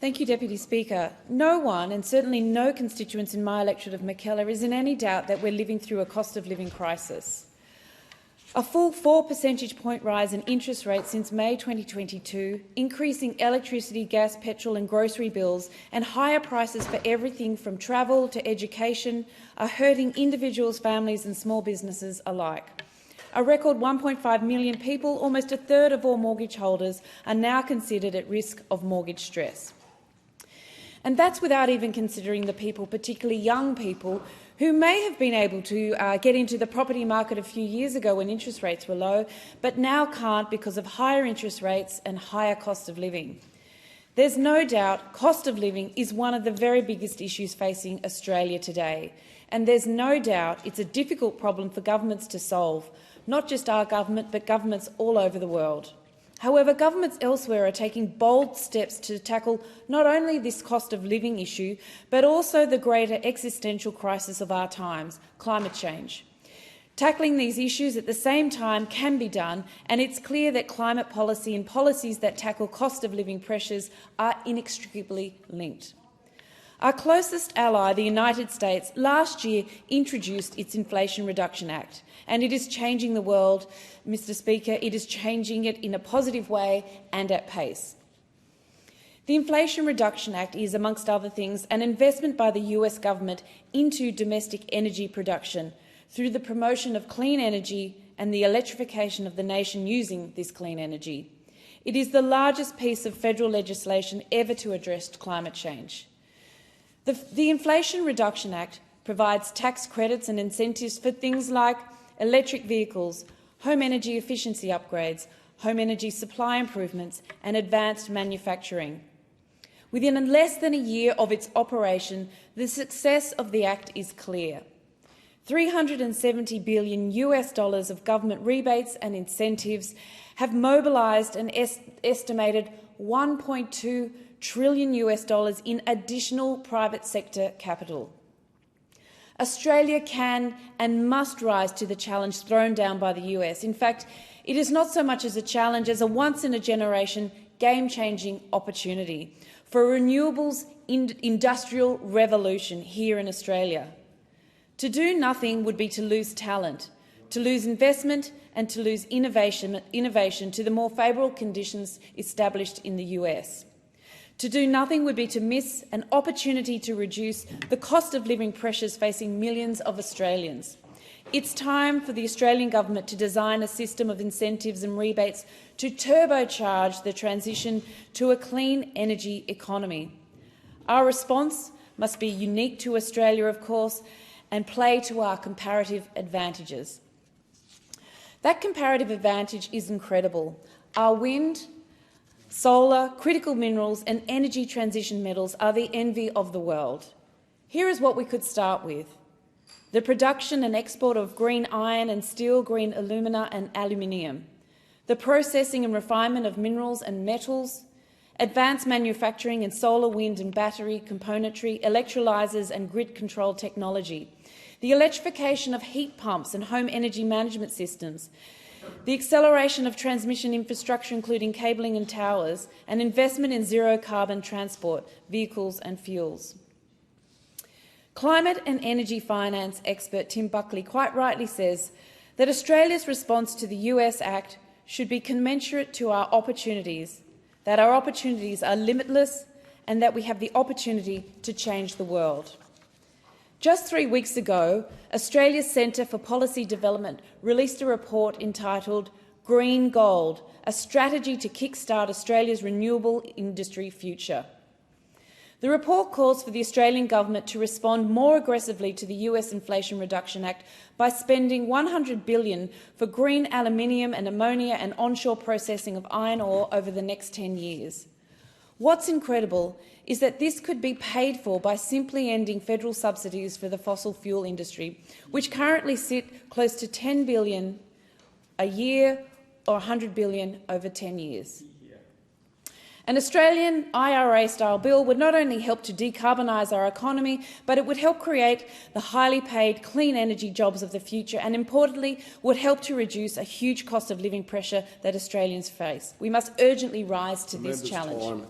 Thank you, Deputy Speaker. No one, and certainly no constituents in my electorate of Mackellar, is in any doubt that we're living through a cost of living crisis. A full 4 percentage point rise in interest rates since May 2022, increasing electricity, gas, petrol and grocery bills, and higher prices for everything from travel to education are hurting individuals, families and small businesses alike. A record 1.5 million people, almost a third of all mortgage holders, are now considered at risk of mortgage stress. And that's without even considering the people, particularly young people, who may have been able to get into the property market a few years ago when interest rates were low, but now can't because of higher interest rates and higher cost of living. There's no doubt cost of living is one of the very biggest issues facing Australia today, and there's no doubt it's a difficult problem for governments to solve, not just our government but governments all over the world. However, governments elsewhere are taking bold steps to tackle not only this cost of living issue, but also the greater existential crisis of our times, climate change. Tackling these issues at the same time can be done, and it's clear that climate policy and policies that tackle cost of living pressures are inextricably linked. Our closest ally, the United States, last year introduced its Inflation Reduction Act, and it is changing the world, Mr. Speaker. It is changing it in a positive way and at pace. The Inflation Reduction Act is, amongst other things, an investment by the US government into domestic energy production through the promotion of clean energy and the electrification of the nation using this clean energy. It is the largest piece of federal legislation ever to address climate change. The Inflation Reduction Act provides tax credits and incentives for things like electric vehicles, home energy efficiency upgrades, home energy supply improvements and advanced manufacturing. Within less than a year of its operation, the success of the Act is clear. $370 billion of government rebates and incentives have mobilised an estimated $1.2 trillion in additional private sector capital. Australia can and must rise to the challenge thrown down by the US. In fact, it is not so much as a challenge as a once-in-a-generation, game-changing opportunity for a renewables industrial revolution here in Australia. To do nothing would be to lose talent, to lose investment and to lose innovation to the more favourable conditions established in the US. To do nothing would be to miss an opportunity to reduce the cost of living pressures facing millions of Australians. It's time for the Australian government to design a system of incentives and rebates to turbocharge the transition to a clean energy economy. Our response must be unique to Australia, of course, and play to our comparative advantages. That comparative advantage is incredible. Our wind, solar, critical minerals and energy transition metals are the envy of the world. Here is what we could start with: the production and export of green iron and steel, green alumina and aluminium, the processing and refinement of minerals and metals, advanced manufacturing in solar, wind and battery componentry, electrolyzers and grid control technology, the electrification of heat pumps and home energy management systems, the acceleration of transmission infrastructure, including cabling and towers, and investment in zero-carbon transport, vehicles and fuels. Climate and energy finance expert Tim Buckley quite rightly says that Australia's response to the US Act should be commensurate to our opportunities, that our opportunities are limitless and that we have the opportunity to change the world. Just 3 weeks ago, Australia's Centre for Policy Development released a report entitled Green Gold, a strategy to kickstart Australia's renewable industry future. The report calls for the Australian government to respond more aggressively to the US Inflation Reduction Act by spending $100 billion for green aluminium and ammonia and onshore processing of iron ore over the next 10 years. What's incredible is that this could be paid for by simply ending federal subsidies for the fossil fuel industry, which currently sit close to $10 billion a year or $100 billion over 10 years. An Australian IRA-style bill would not only help to decarbonise our economy, but it would help create the highly paid clean energy jobs of the future and, importantly, would help to reduce a huge cost of living pressure that Australians face. We must urgently rise to this challenge.